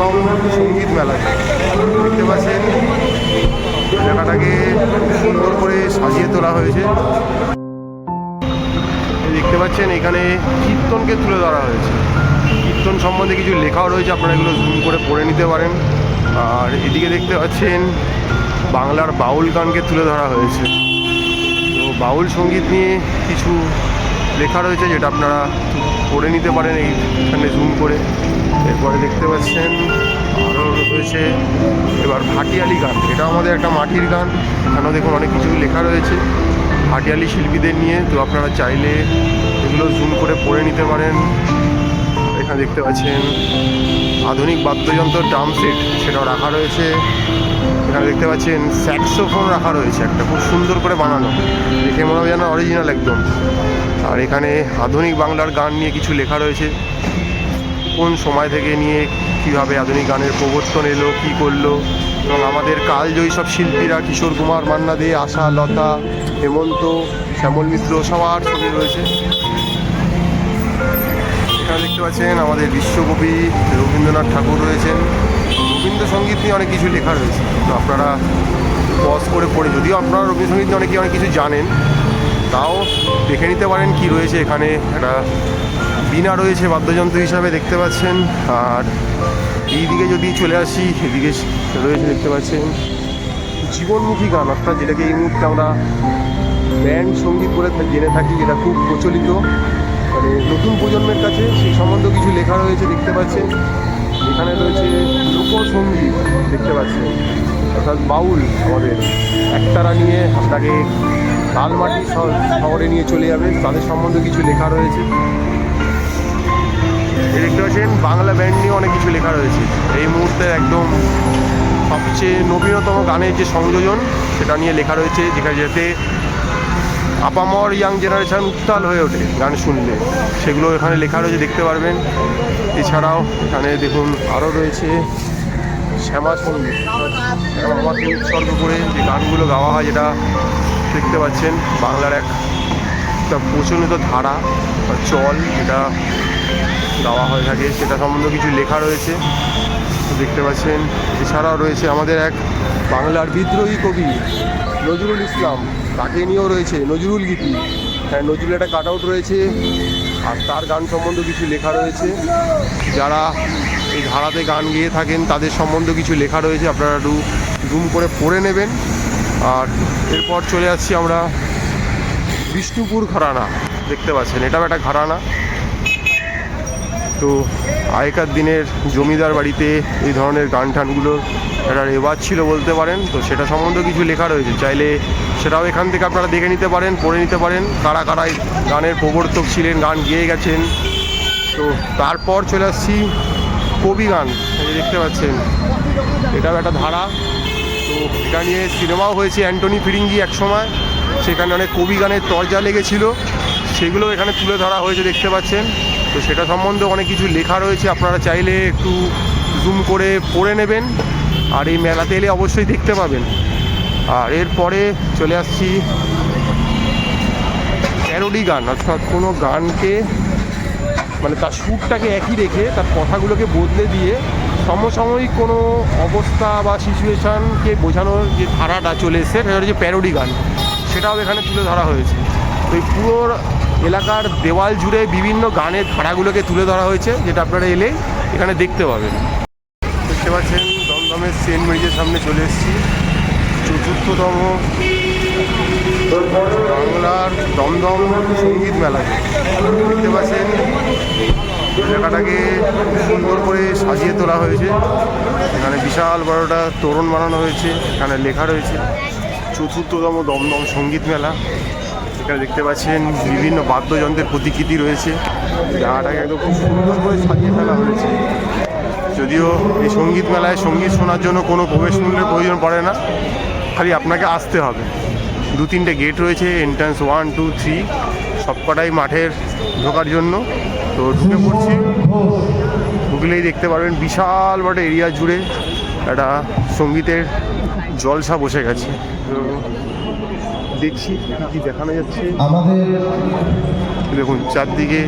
দমদম সঙ্গীত মেলা। দেখতে পাচ্ছেন জায়গাটাকে সুন্দর করে সাজিয়ে তোলা হয়েছে। দেখতে পাচ্ছেন এখানে কীর্তনকে তুলে ধরা হয়েছে। কীর্তন সম্বন্ধে কিছু লেখাও রয়েছে, আপনারা এগুলো জুম করে পড়ে নিতে পারেন। আর এদিকে দেখতে পাচ্ছেন বাংলার বাউল গানকে তুলে ধরা হয়েছে। তো বাউল সঙ্গীত নিয়ে কিছু লেখা রয়েছে, যেটা আপনারা পড়ে নিতে পারেন এইখানে জুম করে। এরপরে দেখতে পাচ্ছেন আরও রয়েছে এবার ভাটিয়ালি গান। এটা আমাদের একটা মাটির গান। এখানেও দেখুন অনেক কিছু লেখা রয়েছে ভাটিয়ালি শিল্পীদের নিয়ে। তো আপনারা চাইলে এগুলো জুম করে পড়ে নিতে পারেন। এখানে দেখতে পাচ্ছেন আধুনিক বাদ্যযন্ত্র ড্রাম সেট, সেটাও রাখা রয়েছে। এখানে দেখতে পাচ্ছেন স্যাক্সোফোন রাখা রয়েছে, একটা খুব সুন্দর করে বানানো, দেখে মনে হয় যেন অরিজিনাল একদম। আর এখানে আধুনিক বাংলার গান নিয়ে কিছু লেখা রয়েছে, কোন সময় থেকে নিয়ে কীভাবে আধুনিক গানের প্রবর্তন এলো, কী করলো, এবং আমাদের কালজয়ী সব শিল্পীরা কিশোর কুমার, মান্না দে, আশা, লতা, হেমন্ত, শ্যামল মিত্র সবার ছবি রয়েছে। এখানে দেখতে পাচ্ছেন আমাদের বিশ্বকবি রবীন্দ্রনাথ ঠাকুর রয়েছেন। রবীন্দ্রসঙ্গীত নিয়ে অনেক কিছু লেখা রয়েছে, তো আপনারা পজ করে পড়ে, যদিও আপনারা রবীন্দ্রসঙ্গীত নিয়ে অনেক কিছু জানেন, তাও দেখে নিতে পারেন কি রয়েছে। এখানে একটা বীণা রয়েছে বাদ্যযন্ত্র হিসাবে, দেখতে পাচ্ছেন। আর এই দিকে যদি চলে আসি, এদিকে রয়েছে দেখতে পাচ্ছেন জীবনমুখী গান, অর্থাৎ যেটাকে এই মুহূর্তে আমরা ব্যান্ড সঙ্গীত বলে জেনে থাকি, যেটা খুব প্রচলিত মানে নতুন প্রজন্মের কাছে, সেই সম্বন্ধে কিছু লেখা রয়েছে দেখতে পাচ্ছেন। এখানে রয়েছে লোকসঙ্গীত দেখতে পাচ্ছেন, অর্থাৎ বাউল আমাদের একতারা নিয়ে আপনাকে লালমাটি শহরে নিয়ে চলে যাবে, তাদের সম্বন্ধে কিছু লেখা রয়েছে। দেখতে পাচ্ছেন বাংলা ব্যান্ড নিয়ে অনেক কিছু লেখা রয়েছে। এই মুহূর্তে একদম সবচেয়ে নবীনতম গানের যে সংযোজন, সেটা নিয়ে লেখা রয়েছে, যেখানে যাতে আপামর ইয়াং জেনারেশন উত্তাল হয়ে ওঠে গান শুনলে, সেগুলো এখানে লেখা রয়েছে দেখতে পারবেন। এছাড়াও এখানে দেখুন আরও রয়েছে শ্যামা সঙ্গীত, আমাকে উৎসর্গ করে যে গানগুলো গাওয়া হয়, যেটা দেখতে পাচ্ছেন বাংলার একটা প্রচলিত ধারা বা চল, যেটা গাওয়া হয়ে থাকে, সেটা সম্বন্ধে কিছু লেখা রয়েছে দেখতে পাচ্ছেন। এছাড়াও রয়েছে আমাদের এক বাংলার বিদ্রোহী কবি নজরুল ইসলাম, তাকে নিয়েও রয়েছে নজরুল গীতি। হ্যাঁ, নজরুল একটা কাট আউট রয়েছে, আর তার গান সম্বন্ধে কিছু লেখা রয়েছে। যারা এই ধারাতে গান গেয়ে থাকেন তাদের সম্বন্ধে কিছু লেখা রয়েছে, আপনারা একটু জুম করে পড়ে নেবেন। আর এরপর চলে আসছি আমরা বিষ্ণুপুর ঘরানা, দেখতে পাচ্ছেন এটাও একটা ঘরানা। তো আগেকার দিনের জমিদার বাড়িতে এই ধরনের গান টানগুলোর একটা রেওয়াজ ছিল বলতে পারেন। তো সেটা সম্বন্ধে কিছু লেখা রয়েছে, চাইলে সেটাও এখান থেকে আপনারা দেখে নিতে পারেন, পড়ে নিতে পারেন, কারা কারা গানের প্রবর্তক ছিলেন, গান গেয়ে গেছেন। তো তারপর চলে আসছি কবি গান, দেখতে পাচ্ছেন এটাও একটা ধারা। তো এটা নিয়ে সিনেমাও হয়েছে, অ্যান্টনি ফিরিঙ্গি একসময়, সেখানে অনেক কবি গানের তরজা লেগেছিল, সেগুলো এখানে তুলে ধরা হয়েছে দেখতে পাচ্ছেন। তো সেটা সম্বন্ধে অনেক কিছু লেখা রয়েছে, আপনারা চাইলে একটু জুম করে পড়ে নেবেন, আর এই মেলাতে এলে অবশ্যই দেখতে পাবেন। আর এরপরে চলে আসছি প্যারোডি গান, অর্থাৎ কোনো গানকে মানে তার সুরটাকে একই রেখে তার কথাগুলোকে বদলে দিয়ে সমসাময়িক কোনো অবস্থা বা সিচুয়েশানকে বোঝানোর যে ধারাটা চলে এসছে, সেটা হচ্ছে প্যারোডি গান, সেটাও এখানে তুলে ধরা হয়েছে। তো এই পুরো এলাকার দেওয়াল জুড়ে বিভিন্ন গানের ধারাগুলোকে তুলে ধরা হয়েছে, যেটা আপনারা এলে এখানে দেখতে পাবেন। দেখতে পাচ্ছেন দমদমের সেন্ট মেরিজের সামনে চলে এসেছি, ৪র্থতম বাংলার দমদম সঙ্গীত মেলাতে। দেখতে পাচ্ছেন এলাকাটাকে সুন্দর করে সাজিয়ে তোলা হয়েছে, এখানে বিশাল বড়টা তোরণ বানানো হয়েছে, এখানে লেখা রয়েছে ৪র্থতম দমদম সঙ্গীত মেলা। এখানে দেখতে পাচ্ছেন বিভিন্ন বাদ্যযন্ত্রের প্রতিকৃতি রয়েছে, জায়গাটাকে একদম খুব সুন্দর করে সাজিয়ে ফেলা হয়েছে। যদিও এই সঙ্গীত মেলায় সঙ্গীত শোনার জন্য কোনো প্রবেশ মূল্যের প্রয়োজন পড়ে না, খালি আপনাকে আসতে হবে। 2-3টে গেট রয়েছে, এন্ট্রান্স 1, 2, 3 সবকটাই মাঠের ঢোকার জন্য। তো ঢুকে পড়ছি, ঢুকলেই দেখতে পারবেন বিশাল বড় এরিয়া জুড়ে একটা সঙ্গীতের জলসা বসে গেছে। তো দেখছি কি দেখানো যাচ্ছে, দেখুন চারদিকে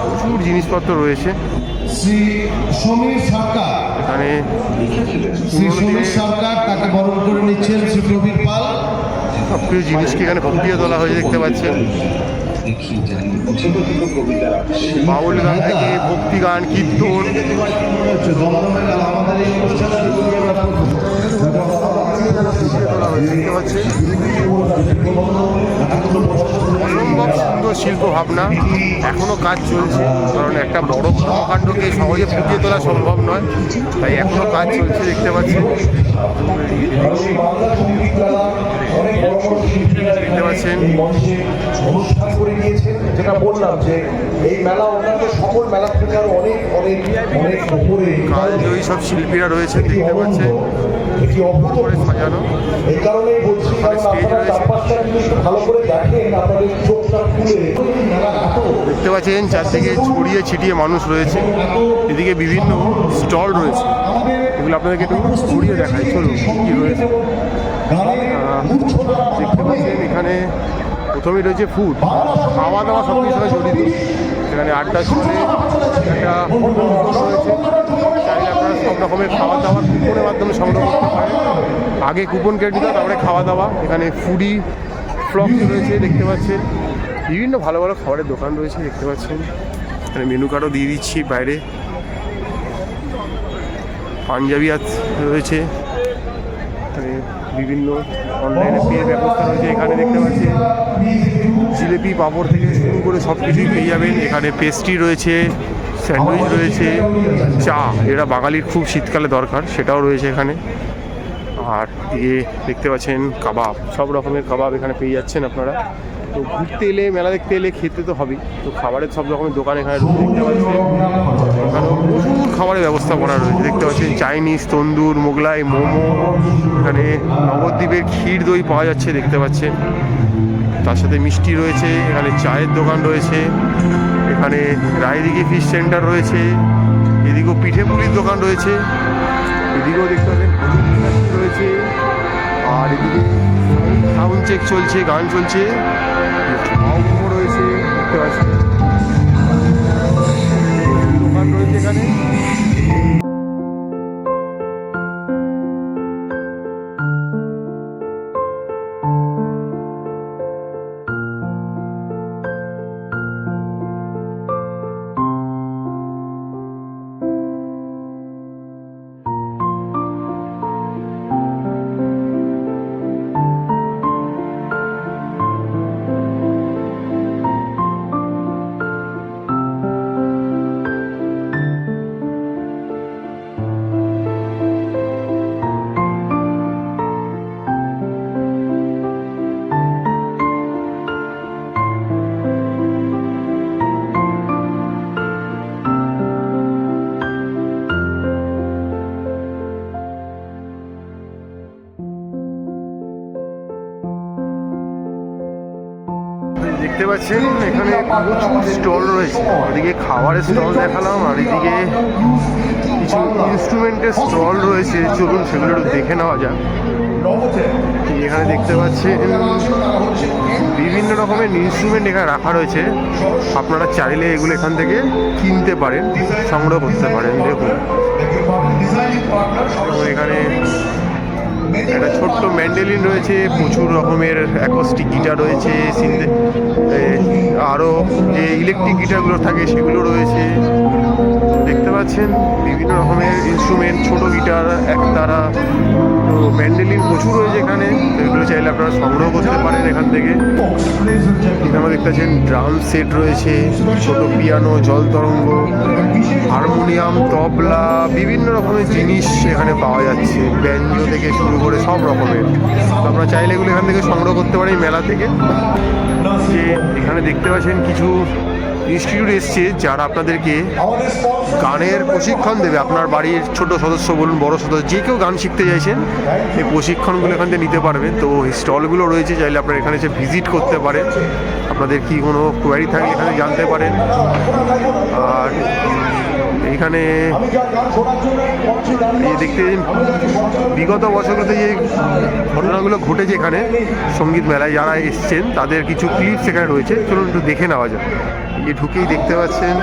প্রচুর জিনিসপত্র রয়েছে, শ্রী সমীর সরকার, এখানে শ্রী সমীর সরকার তাকে বরণ করে নিচ্ছেন শ্রী প্রবীর পাল। সব কিছু জিনিসকে এখানে ফুটিয়ে তোলা হয়েছে দেখতে পাচ্ছেন। বাউল গান থেকে ভক্তি গান, কীর্তন, আমাদের এই অনুষ্ঠানে দেখতে পাচ্ছেন। অসম্ভব সুন্দর শিল্প ভাবনা, এখনো কাজ চলছে, কারণ একটা বড় কর্মকাণ্ডকে সহজে ফুটিয়ে তোলা সম্ভব নয়, তাই এখনো কাজ চলছে দেখতে পাচ্ছেন। দেখতে পাচ্ছেন অনুষ্ঠান করে দিয়েছেন, যেটা বললাম যে এই মেলা অন্যান্য সকল মেলা থেকে আরো অনেক অনেক অনেক উপরে কালজয়ী সব শিল্পীরা রয়েছেন দেখতে পাচ্ছেন, এটি অভূত করে সাজানো। এই কারণেই বলছি, কারণ আপনারা চারপাশটা যদি একটু ভালো করে দেখেন, আপনাদের চোখটা খুলে মেলা এত দেখতে পাচ্ছেন চারদিকে ছড়িয়ে ছিটিয়ে মানুষ রয়েছে, এদিকে বিভিন্ন স্টল রয়েছে, এগুলো আপনাদেরকে একটু ঘুরিয়ে দেখাই, চলুন কী রয়েছে। দেখতে পাচ্ছেন এখানে প্রথমেই রয়েছে ফুড, খাওয়া দাওয়া সব কিছু সঙ্গে জড়িত। এখানে আড্ডা চলে, একটা রয়েছে, চাইলে আপনারা সব রকমের খাওয়া দাওয়ার কুপনের মাধ্যমে সংগ্রহ করতে পারেন। আগে কুপন কেটে দিত, তারপরে খাওয়া দাওয়া। এখানে ফুডি ফ্লক্স রয়েছে দেখতে পাচ্ছেন, বিভিন্ন ভালো ভালো খাবারের দোকান রয়েছে দেখতে পাচ্ছেন। এখানে মেনু কার্ডও দিয়ে দিচ্ছি বাইরে, পাঞ্জাবি রয়েছে, এখানে বিভিন্ন অনলাইনে পেয়ে ব্যবস্থা রয়েছে। এখানে দেখতে পাচ্ছেন জিলেপি, পাঁপড় থেকে শুরু করে সব কিছুই পেয়ে যাবেন। এখানে পেস্ট্রি রয়েছে, স্যান্ডউইচ রয়েছে, চা, যেটা বাঙালির খুব শীতকালে দরকার, সেটাও রয়েছে এখানে। আর দিয়ে দেখতে পাচ্ছেন কাবাব, সব রকমের কাবাব এখানে পেয়ে যাচ্ছেন আপনারা। তো ঘুরতে এলে, মেলা দেখতে এলে খেতে তো হবেই, তো খাবারের সব রকমের দোকান এখানে দেখতে পাচ্ছেন। এখানেও প্রচুর খাবারের ব্যবস্থা করা রয়েছে দেখতে পাচ্ছেন, চাইনিজ, তন্দুর, মোগলাই, মোমো, এখানে নবদ্বীপের ক্ষীর দই পাওয়া যাচ্ছে দেখতে পাচ্ছেন। তার সাথে মিষ্টি রয়েছে, এখানে চায়ের দোকান রয়েছে, এখানে রায়দিঘি ফিশ সেন্টার রয়েছে, এদিকেও পিঠে পুলির দোকান রয়েছে, এদিকেও দেখতে পাচ্ছেন রয়েছে, আর এদিকে সাউন্ড চেক চলছে, গান চলছে, মোমো রয়েছে দেখতে পাচ্ছেন, দোকান রয়েছে এখানে। দেখতে পাচ্ছেন এখানে প্রচুর স্টল রয়েছে, ওদিকে খাবারের স্টল দেখালাম, আর এদিকে কিছু ইনস্ট্রুমেন্টের স্টল রয়েছে, চলুন সেগুলো একটু দেখে নেওয়া যাক। এখানে দেখতে পাচ্ছেন বিভিন্ন রকমের ইনস্ট্রুমেন্ট এখানে রাখা রয়েছে, আপনারা চাইলে এগুলো এখান থেকে কিনতে পারেন, সংগ্রহ করতে পারেন। দেখুন এখানে একটা ছোট্ট ম্যান্ডেলিন রয়েছে, প্রচুর রকমের অ্যাকোস্টিক গিটার রয়েছে, আরও যে ইলেকট্রিক গিটারগুলো থাকে সেগুলো রয়েছে দেখতে পাচ্ছেন। বিভিন্ন রকমের ইনস্ট্রুমেন্ট, ছোট গিটার, একতারা, তো ম্যান্ডেলিন প্রচুর রয়েছে এখানে, তো এগুলো চাইলে আপনারা সংগ্রহ করতে পারেন এখান থেকে। এখানে দেখতে পাচ্ছেন ড্রাম সেট রয়েছে, ছোট পিয়ানো, জল তরঙ্গ, হারমোনিয়াম, তবলা, বিভিন্ন রকমের জিনিস এখানে পাওয়া যাচ্ছে, ব্যাঞ্জো থেকে শুরু করে সব রকমের। আপনারা চাইলে এগুলো এখান থেকে সংগ্রহ করতে পারেন মেলা থেকে। যে এখানে দেখতে পাচ্ছেন কিছু ইনস্টিটিউট এসছে যারা আপনাদেরকে গানের প্রশিক্ষণ দেবে। আপনার বাড়ির ছোট সদস্য বলুন, বড় সদস্য, যে কেউ গান শিখতে চাইছেন, এই প্রশিক্ষণগুলো এখান থেকে নিতে পারবেন। তো এই স্টলগুলো রয়েছে, চাইলে আপনারা এখানে এসে ভিজিট করতে পারেন, আপনাদের কি কোনো কোয়ারি থাকলে এখানে জানতে পারেন। আর এইখানে এই দেখতে বিগত বছরগুলোতে যে ঘটনাগুলো ঘটেছে এখানে সঙ্গীত মেলায় যারা এসছেন তাদের কিছু ক্লিপস এখানে রয়েছে, চলুন একটু দেখে নেওয়া যায়। এই ঢুকেই দেখতে পাচ্ছেন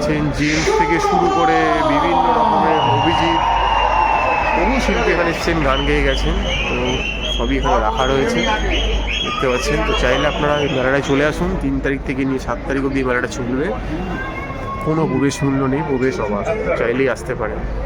পাচ্ছেন জেমস থেকে শুরু করে বিভিন্ন রকমের অভিজিৎ বহু শিল্পী এখানে এসেছেন, গান গেয়ে গেছেন। তো সবই এখানে রাখা রয়েছে দেখতে পাচ্ছেন। তো চাইলে আপনারা এই মেলাটায় চলে আসুন। 3 তারিখ থেকে নিয়ে 7 তারিখ অবধি মেলাটা চলবে। কোনো প্রবেশ মূল্য নেই, প্রবেশ অবাধ, চাইলেই আসতে পারেন।